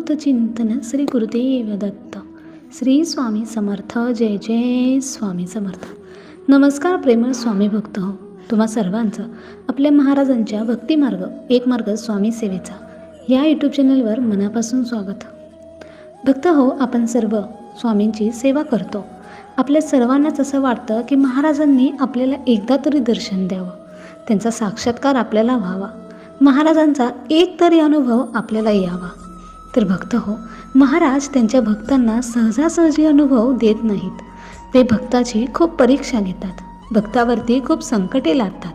अवधूत चिंतन श्री गुरुदेव दत्त. श्री स्वामी समर्थ. जय जय स्वामी समर्थ. नमस्कार प्रेमळ स्वामी भक्त हो, तुम्हा सर्वांचं आपल्या महाराजांच्या भक्तिमार्ग एक मार्ग स्वामी सेवेचा या यूट्यूब चॅनलवर मनापासून स्वागत. भक्त हो, आपण सर्व स्वामींची सेवा करतो. आपल्या सर्वांनाच असं वाटतं की महाराजांनी आपल्याला एकदा तरी दर्शन द्यावं, त्यांचा साक्षात्कार आपल्याला व्हावा, महाराजांचा एक तरी अनुभव आपल्याला यावा. तर भक्त हो, महाराज त्यांच्या भक्तांना सहजासहजी अनुभव देत नाहीत. ते भक्ताची खूप परीक्षा घेतात, भक्तावरती खूप संकटे लादतात.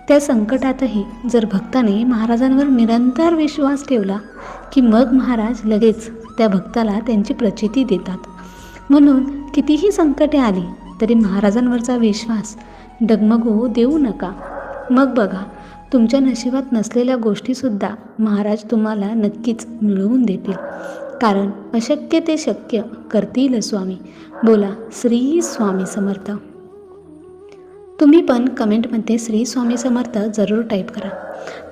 त्या संकटातही जर भक्ताने महाराजांवर निरंतर विश्वास ठेवला की मग महाराज लगेच त्या भक्ताला त्यांची प्रचिती देतात. म्हणून कितीही संकटे आली तरी महाराजांवरचा विश्वास डगमगू देऊ नका. मग बघा, तुमच्या नशिबात नसलेल्या गोष्टीसुद्धा महाराज तुम्हाला नक्कीच मिळवून देतील. कारण अशक्य ते शक्य करतील स्वामी. बोला श्री स्वामी समर्थ. तुम्ही पण कमेंटमध्ये श्री स्वामी समर्थ जरूर टाईप करा.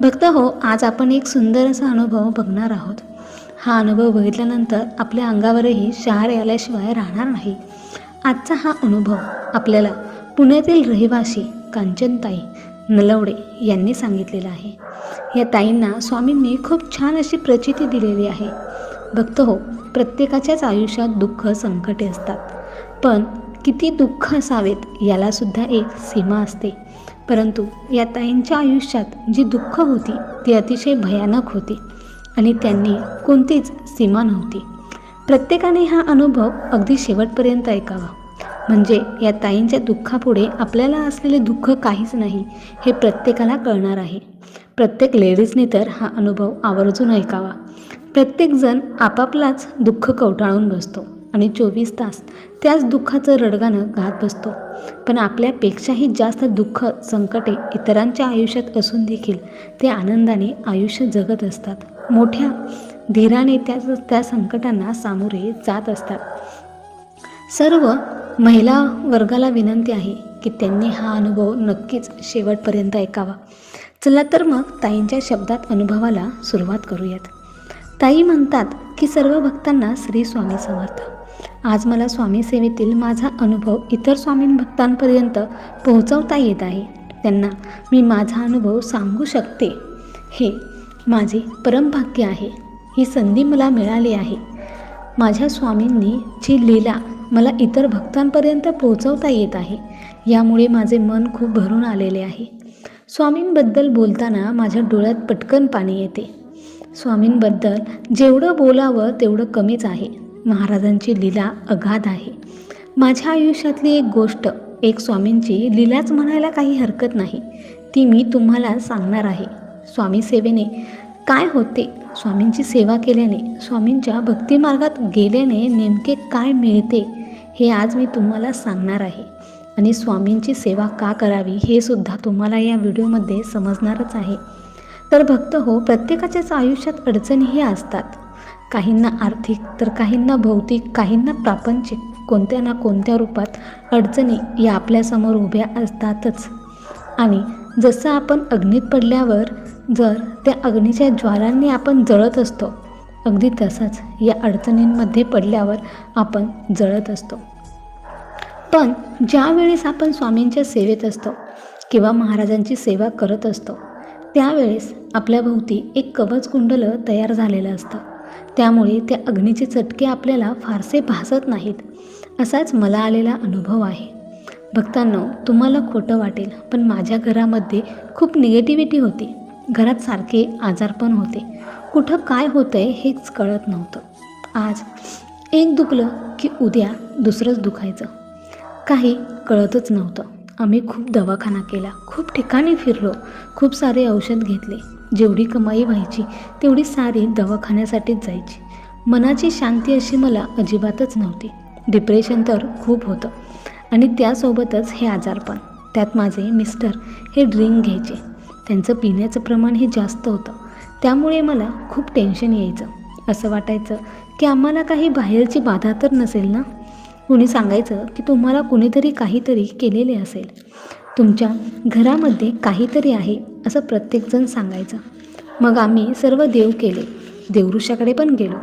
भक्त हो, आज आपण एक सुंदर असा अनुभव बघणार आहोत. हा अनुभव बघितल्यानंतर आपल्या अंगावरही शहार आल्याशिवाय राहणार नाही. आजचा हा अनुभव आपल्याला पुण्यातील रहिवासी कांचनताई नलवडे यांनी सांगितलेला आहे. या ताईंना स्वामींनी खूप छान अशी प्रचिती दिलेली आहे. भक्त हो, प्रत्येकाच्याच आयुष्यात दुःख संकटे असतात, पण किती दुःख असावेत यालासुद्धा एक सीमा असते. परंतु या ताईंच्या आयुष्यात जी दुःख होती ती अतिशय भयानक होती आणि त्यांनी कोणतीच सीमा नव्हती. प्रत्येकाने हा अनुभव अगदी शेवटपर्यंत ऐकावा, म्हणजे या ताईंच्या दुःखापुढे आपल्याला असलेले दुःख काहीच नाही हे प्रत्येकाला कळणार आहे. प्रत्येक लेडीजने तर हा अनुभव आवर्जून ऐकावा. प्रत्येकजण आपापलाच दुःख कवटाळून बसतो आणि 24 तास त्याच दुःखाचं रडगाणं गात बसतो. पण आपल्यापेक्षाही जास्त दुःख संकटे इतरांच्या आयुष्यात असून देखील ते आनंदाने आयुष्य जगत असतात. मोठ्या धीराने त्या संकटांना सामोरे जात असतात. सर्व महिला वर्गाला विनंती आहे की त्यांनी हा अनुभव नक्कीच शेवटपर्यंत ऐकावा. चला तर मग ताईंच्या शब्दात अनुभवाला सुरुवात करूयात. ताई म्हणतात की सर्व भक्तांना श्री स्वामी समर्थ. आज मला स्वामी सेवेतील माझा अनुभव इतर स्वामी भक्तांपर्यंत पोहोचवता येत आहे. त्यांना मी माझा अनुभव सांगू शकते. हे माझे परमभाग्य आहे. ही संधी मला मिळाली आहे. माझ्या स्वामींनी जी लीला मला इतर भक्तांपर्यंत पोहोचवता येत आहे, यामुळे माझे मन खूप भरून आलेले आहे. स्वामींबद्दल बोलताना माझ्या डोळ्यात पटकन पाणी येते. स्वामींबद्दल जेवढं बोलावं तेवढं कमीच आहे. महाराजांची लीला अगाध आहे. माझ्या आयुष्यातली एक गोष्ट, एक स्वामींची लीलाच म्हणायला काही हरकत नाही, ती मी तुम्हाला सांगणार आहे. स्वामी सेवेने काय होते, स्वामींची सेवा केल्याने, स्वामींच्या भक्तिमार्गात गेल्याने नेमके काय मिळते हे आज मी तुम्हाला सांगणार आहे. आणि स्वामींची सेवा का करावी हे सुद्धा तुम्हाला या व्हिडिओमध्ये समजणारच आहे. तर भक्त हो, प्रत्येकाच्याच आयुष्यात अडचणीही असतात. काहींना आर्थिक, तर काहींना भौतिक, काहींना प्रापंचिक. कोणत्या ना कोणत्या रूपात अडचणी या आपल्यासमोर उभ्या असतातच. आणि जसं आपण अग्नीत पडल्यावर जर त्या अग्नीच्या ज्वालांनी आपण जळत असतो, अगदी तसंच या अडचणींमध्ये पडल्यावर आपण जळत असतो. पण ज्या वेळेस आपण स्वामींच्या सेवेत असतो किंवा महाराजांची सेवा करत असतो, त्यावेळेस आपल्याभोवती एक कवचकुंडल तयार झालेलं असतं. त्यामुळे त्या अग्नीचे चटके आपल्याला फारसे भासत नाहीत. असाच मला आलेला अनुभव आहे. भक्तांनो, तुम्हाला खोटं वाटेल, पण माझ्या घरामध्ये खूप निगेटिव्हिटी होती. घरात सारखे आजारपण होते. कुठं काय होतं आहे हेच कळत नव्हतं. आज एक दुखलं की उद्या दुसरंच दुखायचं. काही कळतच नव्हतं. आम्ही खूप दवाखाना केला, खूप ठिकाणी फिरलो, खूप सारे औषध घेतले. जेवढी कमाई व्हायची तेवढी सारी दवाखान्यासाठीच जायची. मनाची शांती अशी मला अजिबातच नव्हती. डिप्रेशन तर खूप होतं आणि त्यासोबतच हे आजारपण. त्यात माझे मिस्टर हे ड्रिंक घ्यायचे. त्यांचं पिण्याचं प्रमाण हे जास्त होतं. त्यामुळे मला खूप टेन्शन यायचं. असं वाटायचं की आम्हाला काही बाहेरची बाधा तर नसेल ना. कुणी सांगायचं की तुम्हाला कुणीतरी काहीतरी केलेले असेल, तुमच्या घरामध्ये काहीतरी आहे असं प्रत्येकजण सांगायचं. मग आम्ही सर्व देव केले, देवऋषाकडे पण गेलो.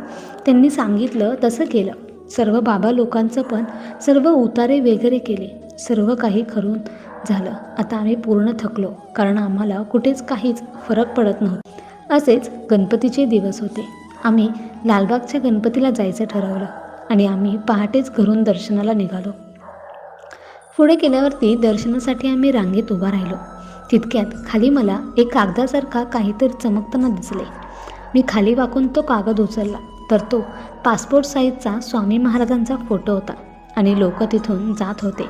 त्यांनी सांगितलं तसं केलं. सर्व बाबा लोकांचं पण सर्व उतारे वगैरे केले. सर्व काही करून झालं. आता आम्ही पूर्ण थकलो, कारण आम्हाला कुठेच काहीच फरक पडत नव्हता. असेच गणपतीचे दिवस होते. आम्ही लालबागच्या गणपतीला जायचं ठरवलं आणि आम्ही पहाटेच घरून दर्शनाला निघालो. पुढे गेल्यावरती दर्शनासाठी आम्ही रांगेत उभा राहिलो. तितक्यात खाली मला एक कागदासारखा काहीतरी चमकताना दिसले. मी खाली वाकून तो कागद उचलला तर तो पासपोर्ट साईजचा स्वामी महाराजांचा फोटो होता आणि लोक तिथून जात होते.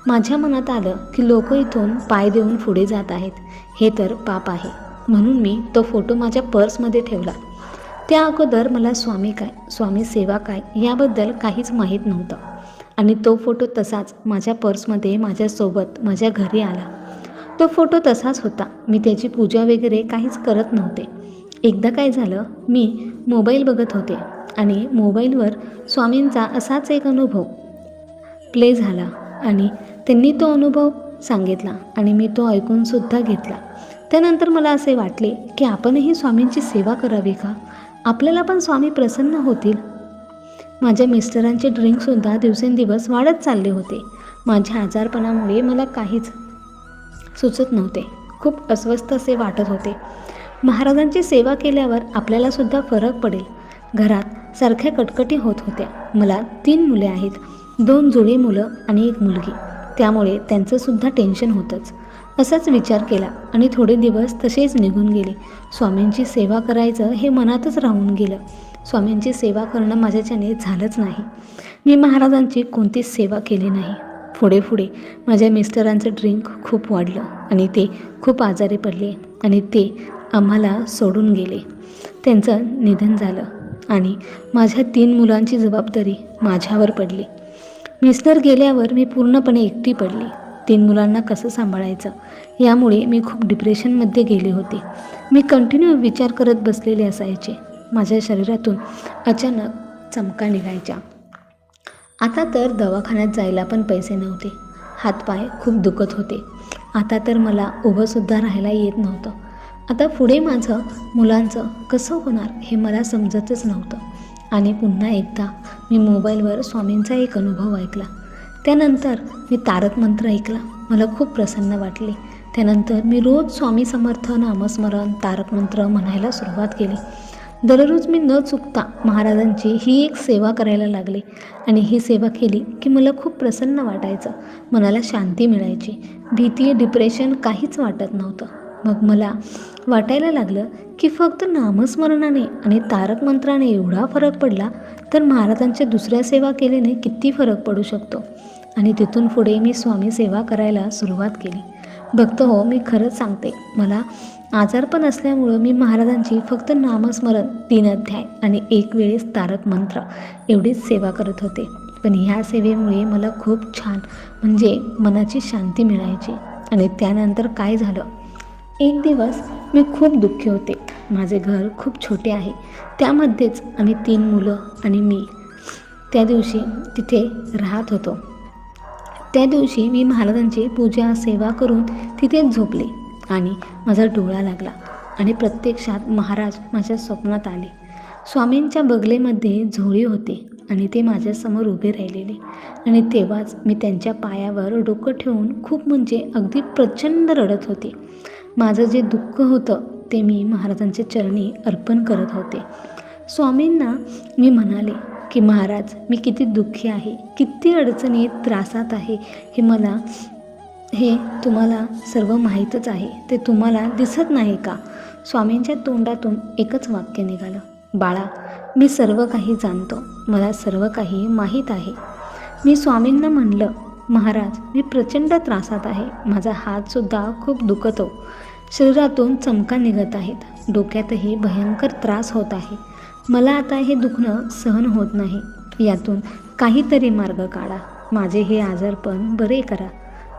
माझ्या मनात आलं की लोक इथून पाय देऊन पुढे जात आहेत, हे तर पाप आहे. म्हणून मी तो फोटो माझ्या पर्समध्ये ठेवला. त्या अगोदर मला स्वामी काय, स्वामी सेवा काय याबद्दल काहीच माहीत नव्हतं आणि तो फोटो तसाच माझ्या पर्समध्ये माझ्यासोबत माझ्या घरी आला. तो फोटो तसाच होता. मी त्याची पूजा वगैरे काहीच करत नव्हते. एकदा काय झालं, मी मोबाईल बघत होते आणि मोबाईलवर स्वामींचा असाच एक अनुभव प्ले झाला आणि त्यांनी तो अनुभव सांगितला आणि मी तो ऐकूनसुद्धा घेतला. त्यानंतर मला असे वाटले की आपणही स्वामींची सेवा करावी का? आपल्याला पण स्वामी प्रसन्न होतील. माझ्या मिस्टरांचे ड्रिंकसुद्धा दिवसेंदिवस वाढत चालले होते. माझ्या आजारपणामुळे मला काहीच सुचत नव्हते. खूप अस्वस्थ असे वाटत होते. महाराजांची सेवा केल्यावर आपल्यालासुद्धा फरक पडेल. घरात सारख्या कटकटी होत होत्या. मला 3 मुले आहेत, 2 जुळी मुलं आणि 1 मुलगी. त्यामुळे त्यांचंसुद्धा टेन्शन होतंच. असाच विचार केला आणि थोडे दिवस तसेच निघून गेले. स्वामींची सेवा करायचं हे मनातच राहून गेलं. स्वामींची सेवा करणं माझ्याच्याने झालंच नाही. मी महाराजांची कोणतीच सेवा केली नाही. पुढे माझ्या मिस्टरांचं ड्रिंक खूप वाढलं आणि ते खूप आजारी पडले आणि ते आम्हाला सोडून गेले. त्यांचं निधन झालं आणि माझ्या 3 मुलांची जबाबदारी माझ्यावर पडली. मिस्टर गेल्यावर मी पूर्णपणे एकटी पडली. 3 मुलांना कसं सांभाळायचं यामुळे मी खूप डिप्रेशनमध्ये गेले होते. मी कंटिन्यू विचार करत बसलेले असायचे. माझ्या शरीरातून अचानक चमका निघायच्या. आता तर दवाखान्यात जायला पण पैसे नव्हते. हातपाय खूप दुखत होते. आता तर मला उभंसुद्धा राहायला येत नव्हतं. आता पुढे माझं मुलांचं कसं होणार हे मला समजतच नव्हतं. आणि पुन्हा एकदा मी मोबाईलवर स्वामींचा एक अनुभव ऐकला. त्यानंतर मी तारक मंत्र ऐकला. मला खूप प्रसन्न वाटले. त्यानंतर मी रोज स्वामी समर्थ नामस्मरण तारक मंत्र म्हणायला सुरुवात केली. दररोज मी न चुकता महाराजांची ही एक सेवा करायला लागले आणि ही सेवा केली की मला खूप प्रसन्न वाटायचं. मनाला शांती मिळायची. भीती, डिप्रेशन काहीच वाटत नव्हतं. मग मला वाटायला लागलं की फक्त नामस्मरणाने आणि तारक मंत्राने एवढा फरक पडला तर महाराजांच्या दुसऱ्या सेवा केल्याने किती फरक पडू शकतो. आणि तिथून पुढे मी स्वामी सेवा करायला सुरुवात केली. भक्त हो, मी खरंच सांगते, मला आजारपण असल्यामुळं मी महाराजांची फक्त नामस्मरण 3 अध्याय आणि 1 वेळेस तारक मंत्र एवढीच सेवा करत होते. पण ह्या सेवेमुळे मला खूप छान म्हणजे मनाची शांती मिळायची. आणि त्यानंतर काय झालं, एक दिवस मी खूप दुःखी होते. माझे घर खूप छोटे आहे. त्यामध्येच आम्ही 3 मुलं आणि मी त्या दिवशी तिथे राहत होतो. त्या दिवशी मी महाराजांची पूजा सेवा करून तिथेच झोपले आणि माझा डोळा लागला आणि प्रत्यक्षात महाराज माझ्या स्वप्नात आले. स्वामींच्या बगलेमध्ये झोळी होते आणि ते माझ्यासमोर उभे राहिलेले आणि तेव्हाच मी त्यांच्या पायावर डोकं ठेवून खूप म्हणजे अगदी प्रचंड रडत होते. माझं जे दुःख होतं ते मी महाराजांच्या चरणी अर्पण करत होते. स्वामींना मी म्हणाले की महाराज, मी किती दुःखी आहे, किती अडचणीत त्रासात आहे, हे तुम्हाला सर्व माहीतच आहे. ते तुम्हाला दिसत नाही का? स्वामींच्या तोंडातून एकच वाक्य निघालं, बाळा, मी सर्व काही जाणतो, मला सर्व काही माहीत आहे. मी स्वामींना म्हणलं, महाराज, मी प्रचंड त्रासात आहे. माझा हातसुद्धा खूप दुखतो. शरीरातून चमका निघत आहेत. डोक्यातही भयंकर त्रास होत आहे. मला आता हे दुखणं सहन होत नाही. यातून काहीतरी मार्ग काढा. माझे हे आजारपण बरे करा.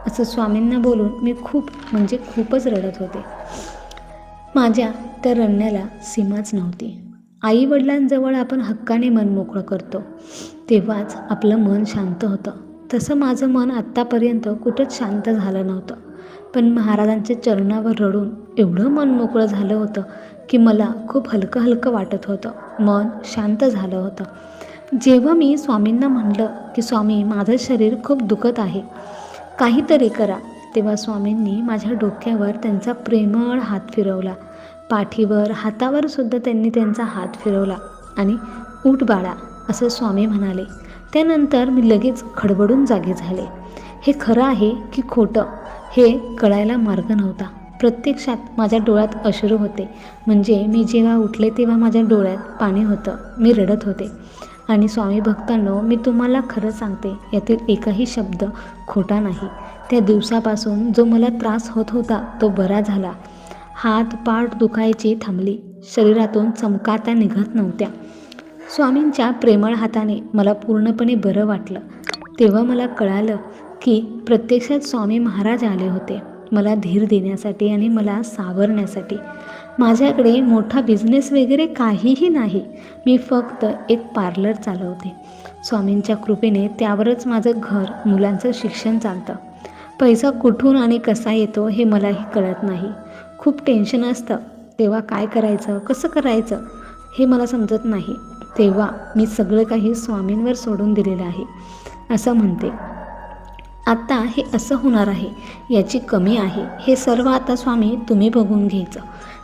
असं स्वामींना बोलून मी खूपच रडत होते. माझ्या त्या रडण्याला सीमाच नव्हती. आईवडिलांजवळ आपण हक्काने मन मोकळं करतो तेव्हाच आपलं मन शांत होतं. तसं माझं मन आत्तापर्यंत कुठंच शांत झालं नव्हतं. पण महाराजांच्या चरणावर रडून एवढं मन मोकळं झालं होतं की मला खूप हलकं हलकं वाटत होतं, मन शांत झालं होतं. जेव्हा मी स्वामींना म्हणलं की स्वामी, माझं शरीर खूप दुखत आहे, काहीतरी करा, तेव्हा स्वामींनी माझ्या डोक्यावर त्यांचा प्रेमळ हात फिरवला, पाठीवर, हातावर सुद्धा त्यांनी त्यांचा हात फिरवला आणि उठ बाळा असं स्वामी म्हणाले. त्यानंतर मी लगेच खडबडून जागे झाले. हे खरं आहे की खोटं हे कळायला मार्ग नव्हता. प्रत्यक्षात माझ्या डोळ्यात अश्रू होते. म्हणजे मी जेव्हा उठले तेव्हा माझ्या डोळ्यात पाणी होतं, मी रडत होते. आणि स्वामी भक्तांनो, मी तुम्हाला खरं सांगते, यातील एकही शब्द खोटा नाही. त्या दिवसापासून जो मला त्रास होत होता तो बरा झाला. हात पाठ दुखायची थांबली, शरीरातून चमकात्या निघत नव्हत्या. स्वामींच्या प्रेमळ हाताने मला पूर्णपणे बरं वाटलं. तेव्हा मला कळालं की प्रत्यक्षात स्वामी महाराज आले होते, मला धीर देण्यासाठी आणि मला सावरण्यासाठी. माझ्याकडे मोठा बिझनेस वगैरे काहीही नाही, मी फक्त एक पार्लर चालवते. स्वामींच्या कृपेने त्यावरच माझं घर, मुलांचं शिक्षण चालतं. पैसा कुठून आणि कसा येतो हे मलाही कळत नाही. खूप टेन्शन असतं, तेव्हा काय करायचं, कसं करायचं हे मला समजत नाही. तेव्हा मी सगळं काही स्वामींवर सोडून दिलेलं आहे. असं म्हणते, आता हे असं होणार आहे, याची कमी आहे, हे सर्व आता स्वामी तुम्ही बघून घ्यायचं.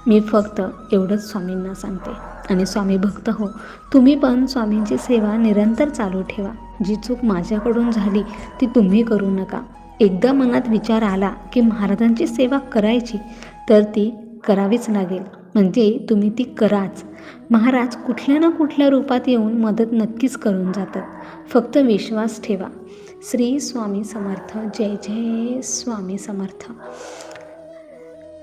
मी फक्त एवढंच स्वामींना सांगते. आणि स्वामी भक्त हो, तुम्ही पण स्वामींची सेवा निरंतर चालू ठेवा. जी चूक माझ्याकडून झाली ती तुम्ही करू नका. एकदा मनात विचार आला की महाराजांची सेवा करायची तर ती करावीच लागेल, म्हणजे तुम्ही ती कराच. महाराज कुठल्या ना कुठल्या रूपात येऊन मदत नक्कीच करून जातात. फक्त विश्वास ठेवा. श्री स्वामी समर्थ. जय जय स्वामी समर्थ.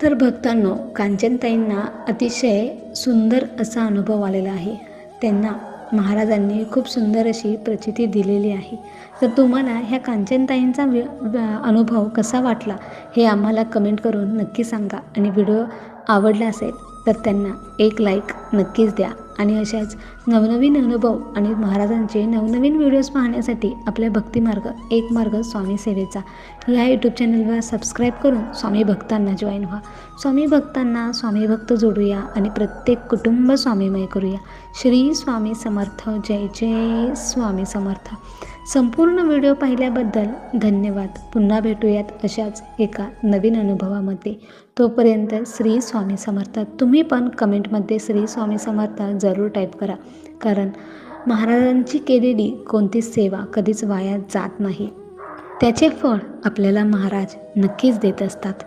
तर भक्तांनो, कांचनताईंना अतिशय सुंदर असा अनुभव आलेला आहे. त्यांना महाराजांनी खूप सुंदर अशी प्रचिती दिलेली आहे. तर तुम्हाला ह्या कांचनताईंचा अनुभव कसा वाटला हे आम्हाला कमेंट करून नक्की सांगा. आणि व्हिडिओ आवडला असेल तर त्यांना एक लाईक नक्कीच द्या. आणि अशाच नवनवीन अनुभव आणि महाराजांचे नवनवीन व्हिडिओज पाहण्यासाठी आपल्या भक्तिमार्ग, एक मार्ग स्वामी सेवेचा ह्या यूट्यूब चॅनलवर सबस्क्राईब करून स्वामी भक्तांना जॉईन व्हा. स्वामी भक्तांना स्वामी भक्त जोडूया आणि प्रत्येक कुटुंब स्वामीमय करूया. श्री स्वामी समर्थ. जय जय स्वामी समर्थ. संपूर्ण व्हिडिओ पाहिल्याबद्दल धन्यवाद. पुन्हा भेटूयात अशाच एका नवीन अनुभवामध्ये. तोपर्यंत श्री स्वामी समर्थ. तुम्ही पण कमेंटमध्ये श्री स्वामी समर्थ जरूर टाईप करा, कारण महाराजांची केलेली कोणतीच सेवा कधीच वाया जात नाही. त्याचे फळ आपल्याला महाराज नक्कीच देत असतात.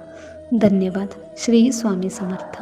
धन्यवाद. श्री स्वामी समर्थ.